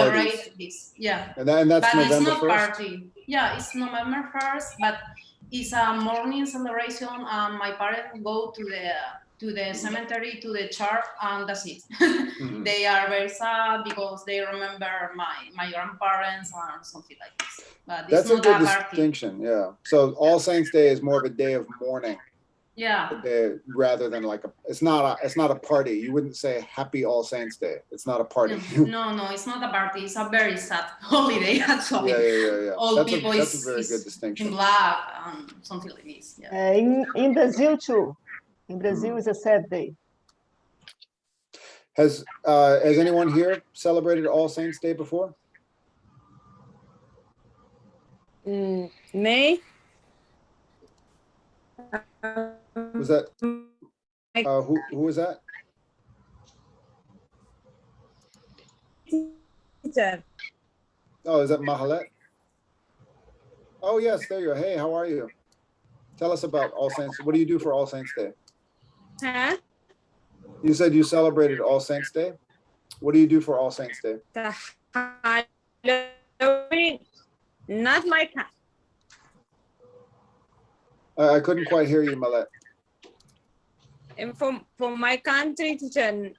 celebrate this. Yeah, and that's but November it's not 1st. Party. Yeah, it's November 1st, but it's a morning celebration. My parents go to the cemetery, to the church, and that's it. They are very sad because they remember my grandparents or something like this. But that's a good distinction. Yeah. So All Saints Day is more of a day of mourning. Yeah. Rather than like it's not a party. You wouldn't say Happy All Saints Day. It's not a party. No, it's not a party. It's a very sad holiday actually. Yeah. All that's people that's a very good distinction. in black and something like this. Yeah. In Brazil too. In Brazil is a sad day. Has anyone here celebrated All Saints Day before? May. Was that who was that? Teacher. Oh, is that Mahalet? Oh yes, there you are. Hey, how are you? Tell us about All Saints. What do you do for All Saints Day? Huh? You said you celebrated All Saints Day. What do you do for All Saints Day? The Halloween. Not my kind. I couldn't quite hear you, Malet. And for my country, teacher,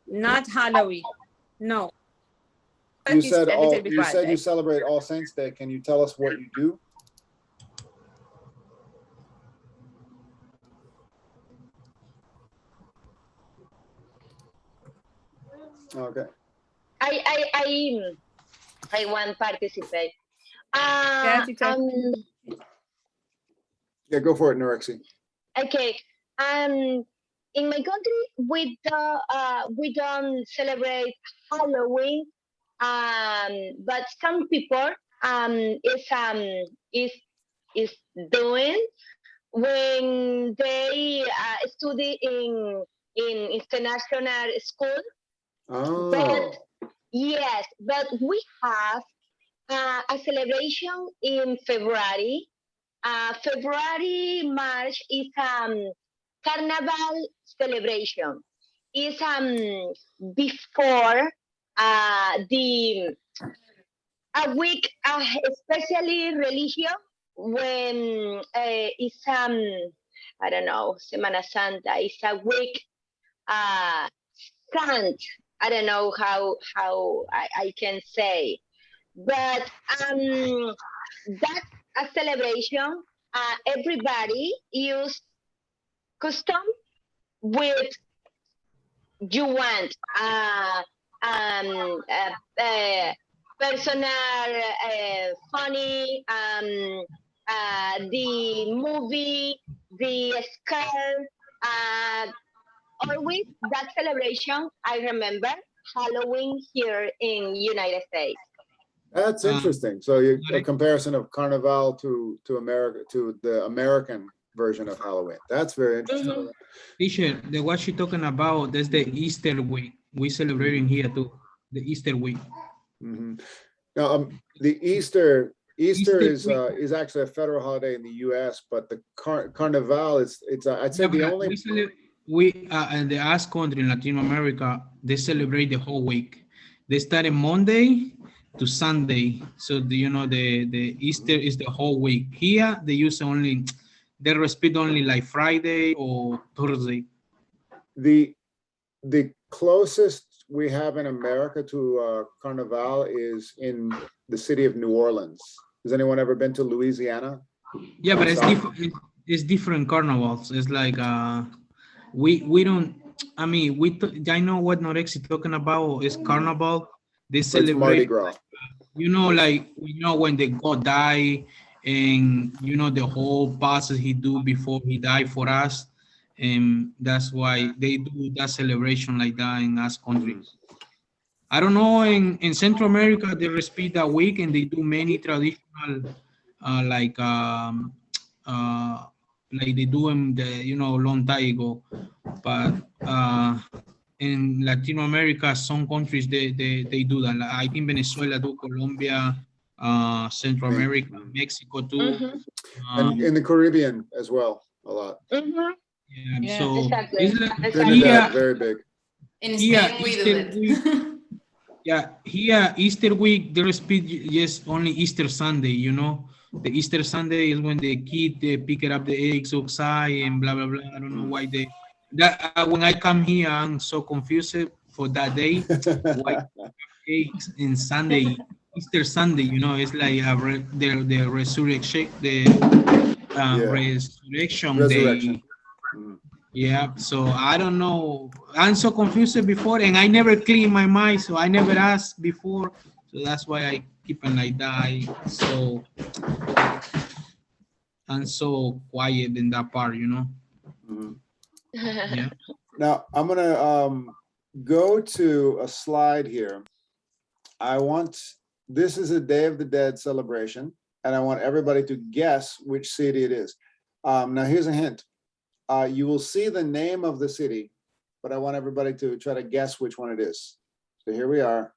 not Halloween. No. You said you celebrate All Saints Day. Can you tell us what you do? Okay. I want to participate. Yeah, go for it, Norexi. Okay. In my country, we don't celebrate Halloween. But some people is doing when they study in international school. Oh. But yes, but we have a celebration in February. March is carnival celebration. It's before a week, especially religion, when it's I don't know, Semana Santa is a week Sant. I don't know how I can say, but that's a celebration. Everybody use custom with you want personal funny the movie, the skirt, always that celebration. I remember Halloween here in United States. That's interesting. So a comparison of Carnival to America, to the American version of Halloween. That's very interesting. Teacher, what you're talking about, that's the Easter week. We celebrating here too, the Easter week. Now, the Easter is actually a federal holiday in the U.S., but the Carnival is I'd say the only. We in the US country in Latin America, they celebrate the whole week. They start on Monday to Sunday. So the Easter is the whole week. Here they use they respect only like Friday or Thursday. The closest we have in America to Carnival is in the city of New Orleans. Has anyone ever been to Louisiana? Yeah, but it's different carnivals. It's like we don't. I mean, I know what Norexi talking about is carnival. They celebrate Mardi Gras. When they God die, and the whole process he do before he died for us, and that's why they do that celebration like that in us countries. I don't know, in Central America they respect that week and they do many traditional like they do in the long time ago, but in Latin America, some countries they do that. Like, I think Venezuela do, Colombia, Central America, Mexico too, and in the Caribbean as well, a lot. Yeah, so exactly. it's like Trinidad, very big. In Spain, we do it. Yeah, here Easter week they repeat just only Easter Sunday. You know, the Easter Sunday is when the kid they pick up the eggs outside and blah blah blah. I don't know why they. That when I come here, I'm so confused for that day. Why eggs in Sunday, Easter Sunday? You know, it's like the resurrection, the resurrection Resurrection. day. Yeah, so I don't know. I'm so confused before, and I never clean my mind, so I never asked before. So that's why I keep it like that. I'm so quiet in that part, you know. Mhm. Yeah. Now, I'm gonna go to a slide here. This is a Day of the Dead celebration, and I want everybody to guess which city it is. Now, here's a hint. You will see the name of the city, but I want everybody to try to guess which one it is. So here we are.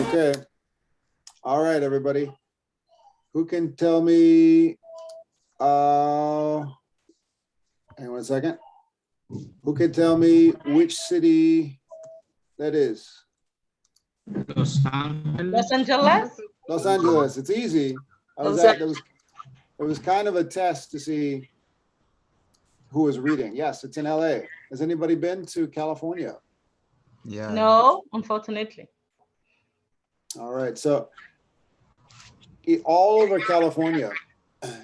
Okay. All right, everybody. Who can tell me, hang on one second. Who can tell me which city that is? Los Angeles. Los Angeles? Los Angeles. It's easy. It was kind of a test to see who was reading. Yes, it's in LA. Has anybody been to California? Yeah. No, unfortunately. All right, so all over California,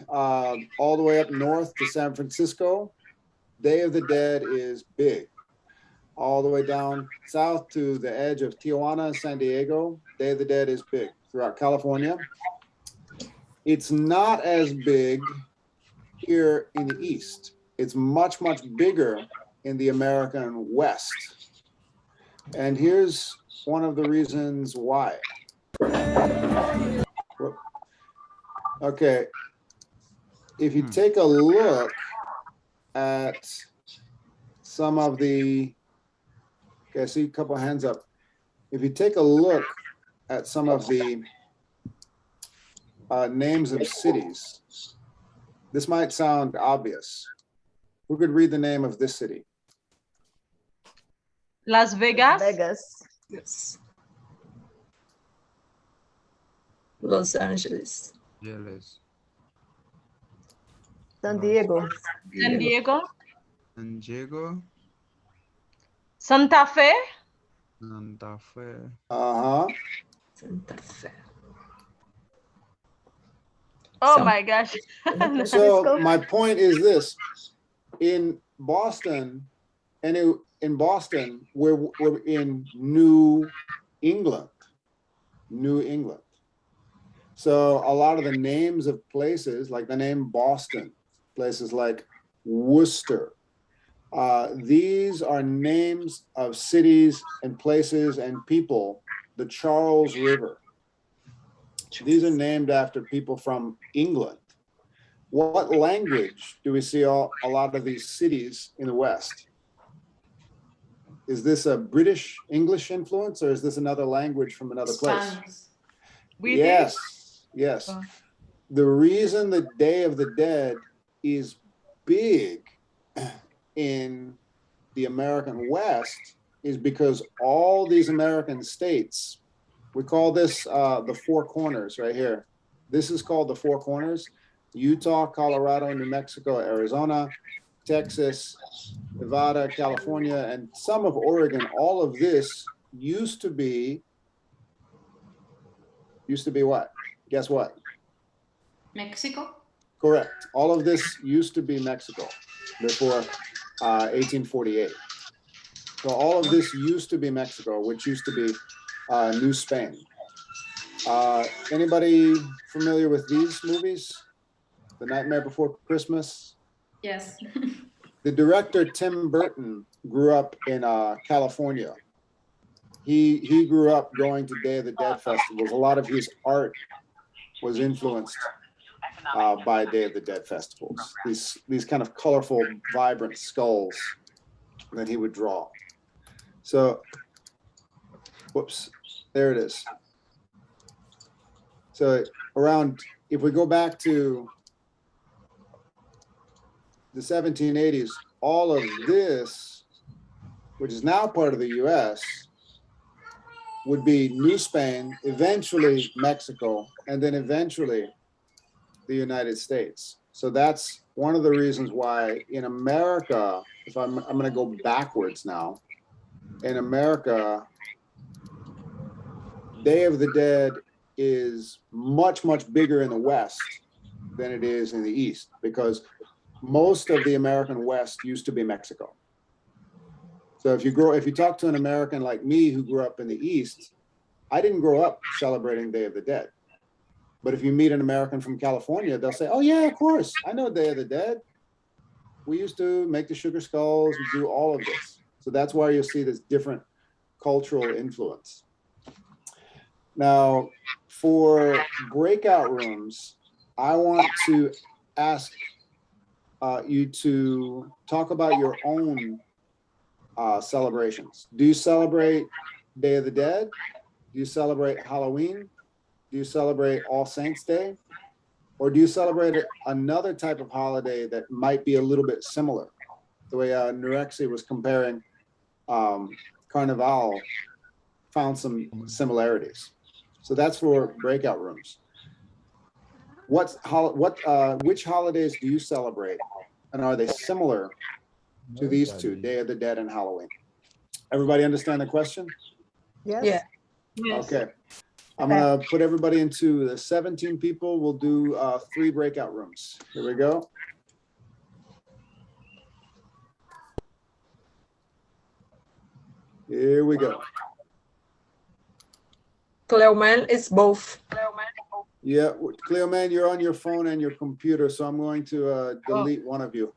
all the way up north to San Francisco, Day of the Dead is big. All the way down south to the edge of Tijuana, San Diego, Day of the Dead is big throughout California. It's not as big here in the East. It's much, much bigger in the American West. And here's one of the reasons why. Okay, if you take a look at some of the, okay, I see a couple of hands up. If you take a look at some of the names of cities, this might sound obvious. Who could read the name of this city? Las Vegas? Vegas. Yes. Los Angeles. Yes. San Diego. San Diego? San Diego. Santa Fe? Santa Fe. Uh-huh. Santa Fe. Oh So- my gosh. So my point is this: in Boston, in Boston, we're in New England. New England. So a lot of the names of places, like the name Boston, places like Worcester, these are names of cities and places and people. The Charles River. These are named after people from England. What language do we see a lot of these cities in the West? Is this a British English influence, or is this another language from another place? Spanish. We Yes, yes. Oh. The reason the Day of the Dead is big in the American West is because all these American states, we call this the Four Corners right here. This is called the Four Corners: Utah, Colorado, New Mexico, Arizona, Texas, Nevada, California, and some of Oregon. All of this used to be what? Guess what? Mexico? Correct. All of this used to be Mexico before 1848. So all of this used to be Mexico, which used to be New Spain. Anybody familiar with these movies? The Nightmare Before Christmas? Yes. The director, Tim Burton, grew up in California. He grew up going to Day of the Dead festivals. A lot of his art was influenced by Day of the Dead festivals. These kind of colorful, vibrant skulls that he would draw. So, whoops, there it is. So around, if we go back to the 1780s, all of this, which is now part of the US, would be New Spain, eventually Mexico, and then eventually the United States. So that's one of the reasons why in America, if I'm going to go backwards now, in America, Day of the Dead is much, much bigger in the West than it is in the East, because most of the American West used to be Mexico. So if you talk to an American like me who grew up in the East, I didn't grow up celebrating Day of the Dead. But if you meet an American from California, they'll say, oh yeah, of course, I know Day of the Dead. We used to make the sugar skulls, we do all of this. So that's why you'll see this different cultural influence. Now, for breakout rooms, I want to ask you to talk about your own celebrations. Do you celebrate Day of the Dead? Do you celebrate Halloween? Do you celebrate All Saints Day? Or do you celebrate another type of holiday that might be a little bit similar? The way Nurexi was comparing Carnival, found some similarities. So that's for breakout rooms. Which holidays do you celebrate? And are they similar to these two, Day of the Dead and Halloween? Everybody understand the question? Yes. Yeah. Yes. Okay. I'm gonna put everybody into the 17 people. We'll do 3 breakout rooms. Here we go. Here we go. Cleoman is both. Yeah, Cleoman, you're on your phone and your computer, so I'm going to delete one of you.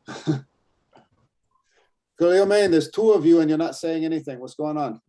Cleoman, there's 2 of you and you're not saying anything. What's going on?